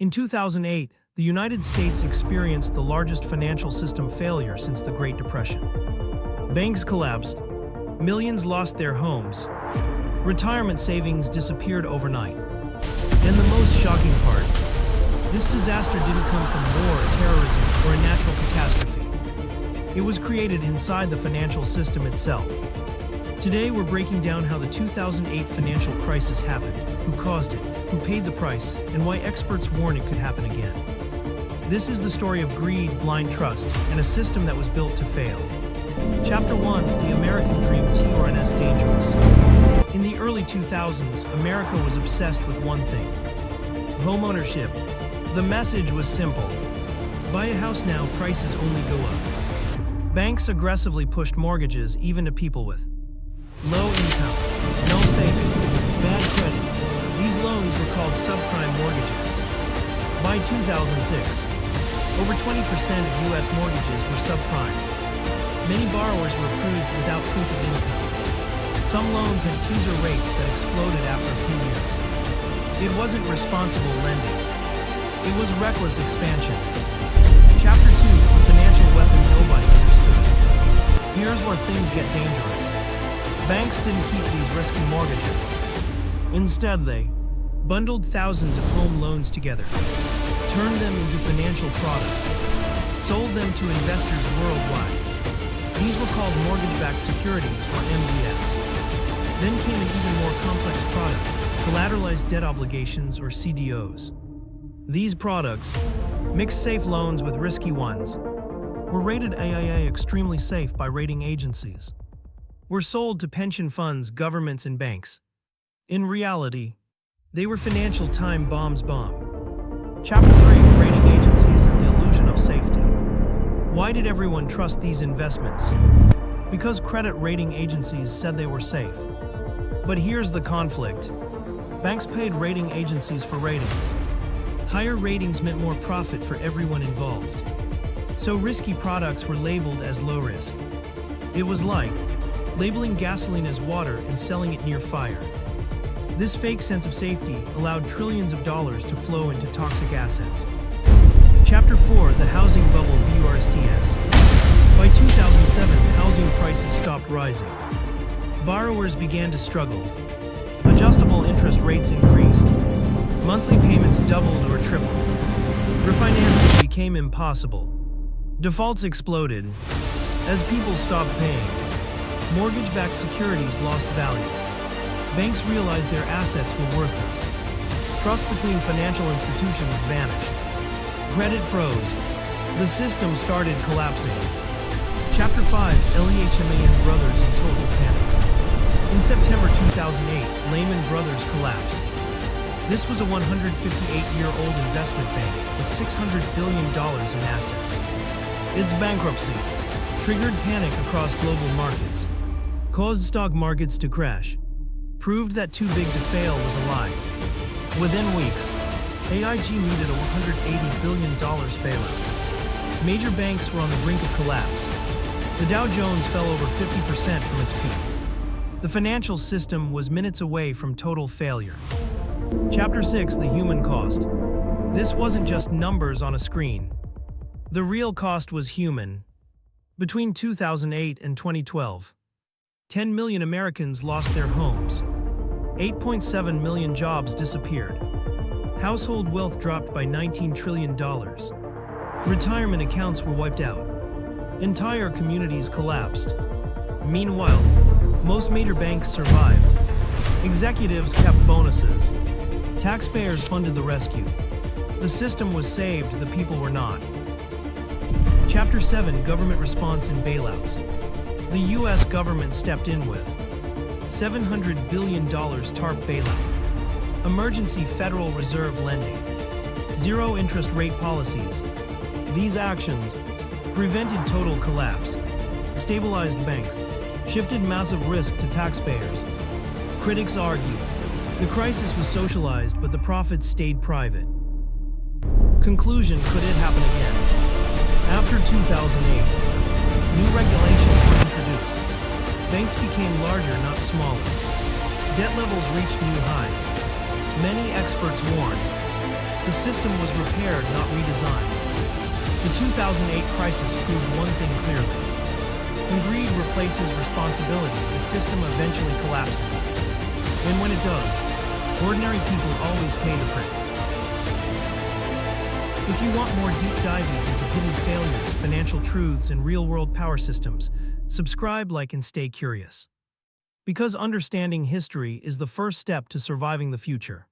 In 2008, the United States experienced the largest financial system failure since the Great Depression. Banks collapsed, millions lost their homes, retirement savings disappeared overnight. And the most shocking part, this disaster didn't come from war, terrorism, or a natural catastrophe. It was created inside the financial system itself. Today we're breaking down how the 2008 financial crisis happened, who caused it, who paid the price, and why experts warn it could happen again. This is the story of greed, blind trust, and a system that was built to fail. Chapter 1, The American Dream, TRNS Dangerous. In the early 2000s, America was obsessed with one thing: homeownership. The message was simple: buy a house now, prices only go up. Banks aggressively pushed mortgages even to people with low income, no savings, bad credit. These loans were called subprime mortgages. By 2006, over 20% of U.S. mortgages were subprime. Many borrowers were approved without proof of income. Some loans had teaser rates that exploded after a few years. It wasn't responsible lending. It was reckless expansion. Chapter 2, The Financial Weapon Nobody Understood. Here's where things get dangerous. Banks didn't keep these risky mortgages. Instead, they bundled thousands of home loans together, turned them into financial products, sold them to investors worldwide. These were called mortgage-backed securities, or MBS. Then came an even more complex product, collateralized debt obligations, or CDOs. These products, mixed safe loans with risky ones, were rated AAA extremely safe by rating agencies. Were sold to pension funds, governments, and banks. In reality, they were financial time bombs. Chapter 3, Rating Agencies and the Illusion of Safety. Why did everyone trust these investments? Because credit rating agencies said they were safe. But here's the conflict. Banks paid rating agencies for ratings. Higher ratings meant more profit for everyone involved. So risky products were labeled as low risk. It was like labeling gasoline as water and selling it near fire. This fake sense of safety allowed trillions of dollars to flow into toxic assets. Chapter 4, The Housing Bubble BURSTS. By 2007, housing prices stopped rising. Borrowers began to struggle. Adjustable interest rates increased. Monthly payments doubled or tripled. Refinancing became impossible. Defaults exploded. As people stopped paying, mortgage-backed securities lost value. Banks realized their assets were worthless. Trust between financial institutions vanished. Credit froze. The system started collapsing. Chapter 5, Lehman Brothers in total panic. In September 2008, Lehman Brothers collapsed. This was a 158-year-old investment bank with $600 billion in assets. Its bankruptcy triggered panic across global markets, caused stock markets to crash, proved that too big to fail was a lie. Within weeks, AIG needed a $180 billion bailout. Major banks were on the brink of collapse. The Dow Jones fell over 50% from its peak. The financial system was minutes away from total failure. Chapter 6, The Human Cost. This wasn't just numbers on a screen. The real cost was human. Between 2008 and 2012, 10 million Americans lost their homes. 8.7 million jobs disappeared. Household wealth dropped by $19 trillion. Retirement accounts were wiped out. Entire communities collapsed. Meanwhile, most major banks survived. Executives kept bonuses. Taxpayers funded the rescue. The system was saved, the people were not. Chapter 7, Government Response and Bailouts. The U.S. government stepped in with $700 billion TARP bailout, emergency Federal Reserve lending, zero interest rate policies. These actions prevented total collapse, stabilized banks, shifted massive risk to taxpayers. Critics argue the crisis was socialized, but the profits stayed private. Conclusion: could it happen again? After 2008, new regulations were introduced. Banks became larger, not smaller. Debt levels reached new highs. Many experts warned The system was repaired, not redesigned. The 2008 crisis proved one thing clearly. When greed replaces responsibility, the system eventually collapses. And when it does, ordinary people always pay the price. If you want more deep dives into hidden failures, financial truths, and real-world power systems, subscribe, like, and stay curious. Because understanding history is the first step to surviving the future.